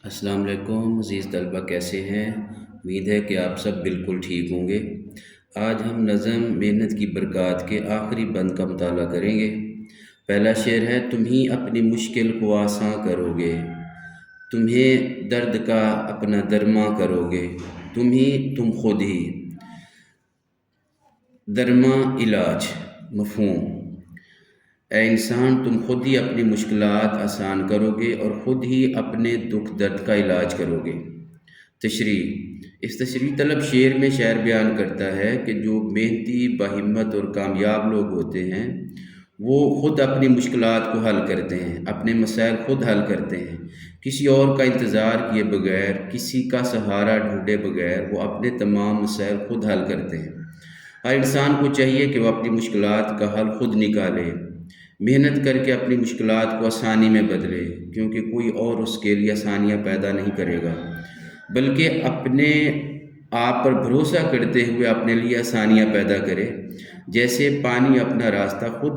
السلام علیکم عزیز طلبہ، کیسے ہیں؟ امید ہے کہ آپ سب بالکل ٹھیک ہوں گے۔ آج ہم نظم محنت کی برکات کے آخری بند کا مطالعہ کریں گے۔ پہلا شعر ہے: تم ہی اپنی مشکل کو آساں کرو گے، تمہیں درد کا اپنا درماں کرو گے، تم خود ہی درماں علاج۔ مفہوم: اے انسان، تم خود ہی اپنی مشکلات آسان کرو گے اور خود ہی اپنے دکھ درد کا علاج کرو گے۔ تشریح: اس تشریح طلب شعر میں شاعر بیان کرتا ہے کہ جو محنتی، باہمت اور کامیاب لوگ ہوتے ہیں وہ خود اپنی مشکلات کو حل کرتے ہیں، اپنے مسائل خود حل کرتے ہیں، کسی اور کا انتظار کیے بغیر، کسی کا سہارا ڈھونڈے بغیر وہ اپنے تمام مسائل خود حل کرتے ہیں۔ ہر انسان کو چاہیے کہ وہ اپنی مشکلات کا حل خود نکالے، محنت کر کے اپنی مشکلات کو آسانی میں بدلے، کیونکہ کوئی اور اس کے لیے آسانیاں پیدا نہیں کرے گا، بلکہ اپنے آپ پر بھروسہ کرتے ہوئے اپنے لیے آسانیاں پیدا کرے۔ جیسے پانی اپنا راستہ خود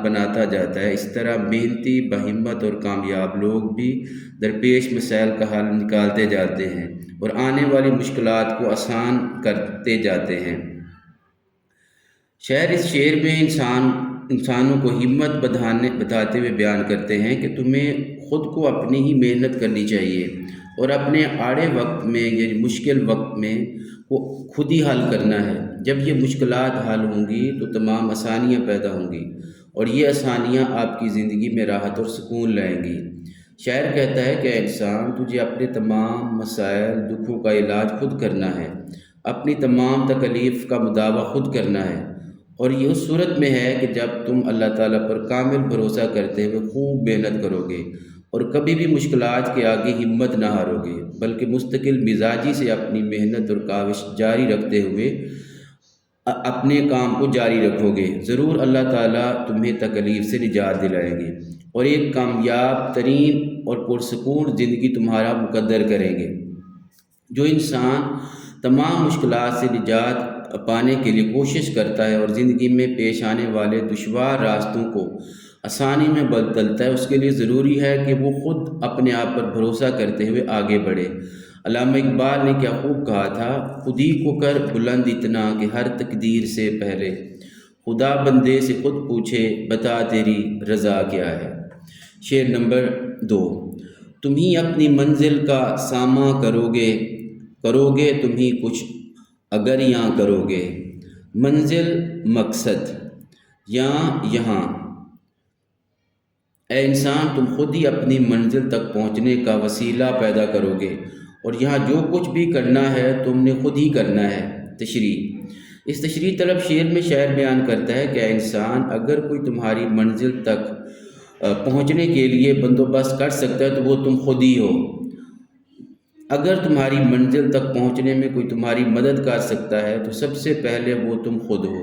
بناتا جاتا ہے، اس طرح محنتی، باہمت اور کامیاب لوگ بھی درپیش مسائل کا حل نکالتے جاتے ہیں اور آنے والی مشکلات کو آسان کرتے جاتے ہیں۔ شاعر اس شعر میں انسانوں کو ہمت بتاتے ہوئے بیان کرتے ہیں کہ تمہیں خود کو اپنی ہی محنت کرنی چاہیے اور اپنے آڑے وقت میں، یعنی مشکل وقت میں کو خود ہی حل کرنا ہے۔ جب یہ مشکلات حل ہوں گی تو تمام آسانیاں پیدا ہوں گی اور یہ آسانیاں آپ کی زندگی میں راحت اور سکون لائیں گی۔ شاعر کہتا ہے کہ اے انسان، تجھے اپنے تمام مسائل، دکھوں کا علاج خود کرنا ہے، اپنی تمام تکلیف کا مداوع خود کرنا ہے، اور یہ اس صورت میں ہے کہ جب تم اللہ تعالیٰ پر کامل بھروسہ کرتے ہوئے خوب محنت کرو گے اور کبھی بھی مشکلات کے آگے ہمت نہ ہارو گے، بلکہ مستقل مزاجی سے اپنی محنت اور کاوش جاری رکھتے ہوئے اپنے کام کو جاری رکھو گے۔ ضرور اللہ تعالیٰ تمہیں تکلیف سے نجات دلائیں گے اور ایک کامیاب ترین اور پرسکون زندگی تمہارا مقدر کریں گے۔ جو انسان تمام مشکلات سے نجات پانے کے لیے کوشش کرتا ہے اور زندگی میں پیش آنے والے دشوار راستوں کو آسانی میں بدلتا ہے، اس کے لیے ضروری ہے کہ وہ خود اپنے آپ پر بھروسہ کرتے ہوئے آگے بڑھے۔ علامہ اقبال نے کیا خوب کہا تھا: خود ہی کو کر بلند اتنا کہ ہر تقدیر سے پہلے خدا بندے سے خود پوچھے بتا تیری رضا کیا ہے۔ شعر نمبر 2: تم ہی اپنی منزل کا ساماں کرو گے تم ہی کچھ اگر یہاں کرو گے۔ منزل، مقصد، یہاں۔ اے انسان، تم خود ہی اپنی منزل تک پہنچنے کا وسیلہ پیدا کرو گے اور یہاں جو کچھ بھی کرنا ہے تم نے خود ہی کرنا ہے۔ تشریح: اس تشریح طلب شعر میں شاعر بیان کرتا ہے کہ اے انسان، اگر کوئی تمہاری منزل تک پہنچنے کے لیے بندوبست کر سکتا ہے تو وہ تم خود ہی ہو۔ اگر تمہاری منزل تک پہنچنے میں کوئی تمہاری مدد کر سکتا ہے تو سب سے پہلے وہ تم خود ہو۔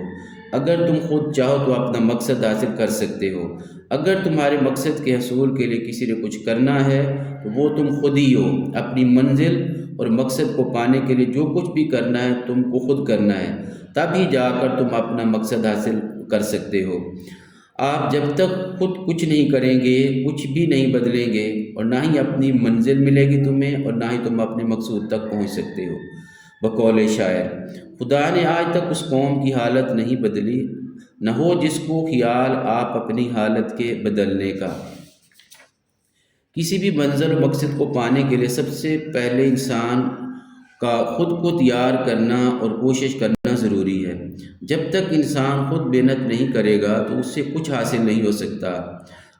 اگر تم خود چاہو تو اپنا مقصد حاصل کر سکتے ہو۔ اگر تمہارے مقصد کے حصول کے لیے کسی نے کچھ کرنا ہے تو وہ تم خود ہی ہو۔ اپنی منزل اور مقصد کو پانے کے لیے جو کچھ بھی کرنا ہے تم کو خود کرنا ہے، تب ہی جا کر تم اپنا مقصد حاصل کر سکتے ہو۔ آپ جب تک خود کچھ نہیں کریں گے، کچھ بھی نہیں بدلیں گے، اور نہ ہی اپنی منزل ملے گی تمہیں اور نہ ہی تم اپنے مقصود تک پہنچ سکتے ہو۔ بقول شاعر: خدا نے آج تک اس قوم کی حالت نہیں بدلی، نہ ہو جس کو خیال آپ اپنی حالت کے بدلنے کا۔ کسی بھی منزل و مقصد کو پانے کے لیے سب سے پہلے انسان کا خود کو تیار کرنا اور کوشش کرنا ضروری ہے۔ جب تک انسان خود محنت نہیں کرے گا تو اس سے کچھ حاصل نہیں ہو سکتا۔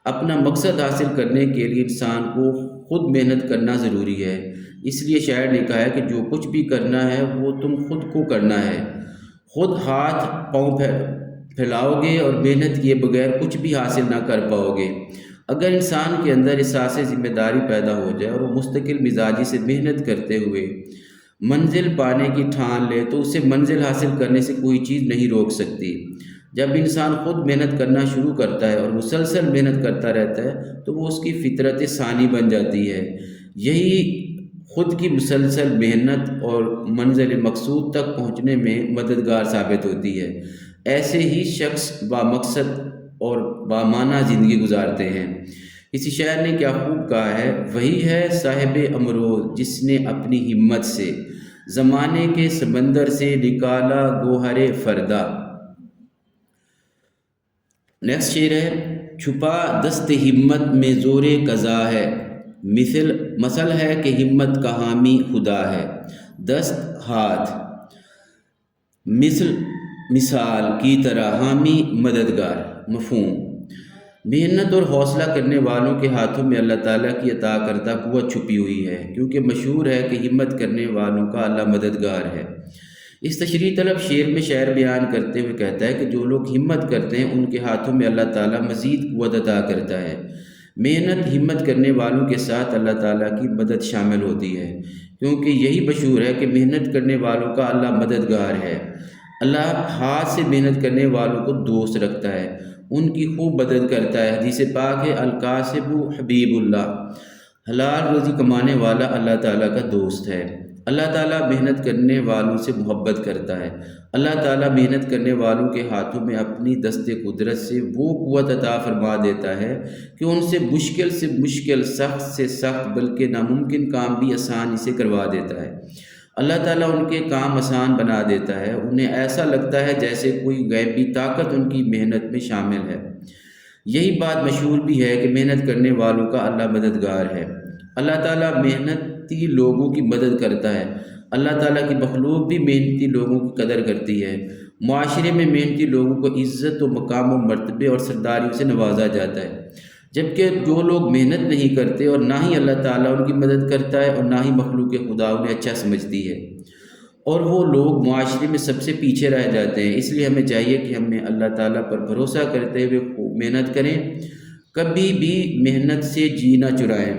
اپنا مقصد حاصل کرنے کے لیے انسان کو خود محنت کرنا ضروری ہے۔ اس لیے شاعر نے کہا ہے کہ جو کچھ بھی کرنا ہے وہ تم خود کو کرنا ہے۔ خود ہاتھ پاؤں پھیلاؤ گے اور محنت کیے بغیر کچھ بھی حاصل نہ کر پاؤ گے۔ اگر انسان کے اندر احساس ذمہ داری پیدا ہو جائے اور وہ مستقل مزاجی سے محنت کرتے ہوئے منزل پانے کی ٹھان لے تو اسے منزل حاصل کرنے سے کوئی چیز نہیں روک سکتی۔ جب انسان خود محنت کرنا شروع کرتا ہے اور مسلسل محنت کرتا رہتا ہے تو وہ اس کی فطرت ثانی بن جاتی ہے۔ یہی خود کی مسلسل محنت اور منزل مقصود تک پہنچنے میں مددگار ثابت ہوتی ہے۔ ایسے ہی شخص با مقصد اور بامعنی زندگی گزارتے ہیں۔ اسی شاعر نے کیا خوب کہا ہے، وہی ہے صاحب امروز جس نے اپنی ہمت سے زمانے کے سمندر سے نکالا گوہر فردا۔ نیکسٹ شعر ہے، چھپا دست ہمت میں زور قضا ہے، مثل ہے کہ ہمت کا حامی خدا ہے۔ دست ہاتھ مثال کی طرح، حامی مددگار۔ مفہوم، محنت اور حوصلہ کرنے والوں کے ہاتھوں میں اللہ تعالیٰ کی عطا کردہ قوت چھپی ہوئی ہے، کیونکہ مشہور ہے کہ ہمت کرنے والوں کا اللہ مددگار ہے۔ اس تشریح طلب شعر میں شاعر بیان کرتے ہوئے کہتا ہے کہ جو لوگ ہمت کرتے ہیں ان کے ہاتھوں میں اللہ تعالیٰ مزید قوت عطا کرتا ہے۔ محنت ہمت کرنے والوں کے ساتھ اللہ تعالیٰ کی مدد شامل ہوتی ہے، کیونکہ یہی مشہور ہے کہ محنت کرنے والوں کا اللہ مددگار ہے۔ اللہ ہاتھ سے محنت کرنے والوں کو دوست رکھتا ہے، ان کی خوب مدد کرتا ہے۔ حدیث پاک ہے، الکاسب حبیب اللہ، حلال روزی کمانے والا اللہ تعالیٰ کا دوست ہے۔ اللہ تعالیٰ محنت کرنے والوں سے محبت کرتا ہے۔ اللہ تعالیٰ محنت کرنے والوں کے ہاتھوں میں اپنی دست قدرت سے وہ قوت عطا فرما دیتا ہے کہ ان سے مشکل، سخت سے سخت بلکہ ناممکن کام بھی آسانی سے کروا دیتا ہے۔ اللہ تعالیٰ ان کے کام آسان بنا دیتا ہے، انہیں ایسا لگتا ہے جیسے کوئی غیبی طاقت ان کی محنت میں شامل ہے۔ یہی بات مشہور بھی ہے کہ محنت کرنے والوں کا اللہ مددگار ہے۔ اللہ تعالیٰ محنتی لوگوں کی مدد کرتا ہے۔ اللہ تعالیٰ کی مخلوق بھی محنتی لوگوں کی قدر کرتی ہے۔ معاشرے میں محنتی لوگوں کو عزت و مقام و مرتبے اور سرداریوں سے نوازا جاتا ہے، جبکہ جو لوگ محنت نہیں کرتے اور نہ ہی اللہ تعالیٰ ان کی مدد کرتا ہے اور نہ ہی مخلوق خدا انہیں اچھا سمجھتی ہے، اور وہ لوگ معاشرے میں سب سے پیچھے رہ جاتے ہیں۔ اس لیے ہمیں چاہیے کہ ہمیں اللہ تعالیٰ پر بھروسہ کرتے ہوئے محنت کریں، کبھی بھی محنت سے جی نہ چرائیں۔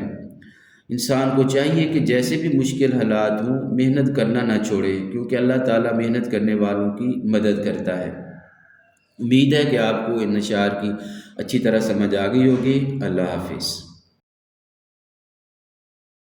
انسان کو چاہیے کہ جیسے بھی مشکل حالات ہوں محنت کرنا نہ چھوڑے، کیونکہ اللہ تعالیٰ محنت کرنے والوں کی مدد کرتا ہے۔ امید ہے کہ آپ کو ان اشعار کی اچھی طرح سمجھ آ گئی ہوگی۔ اللہ حافظ۔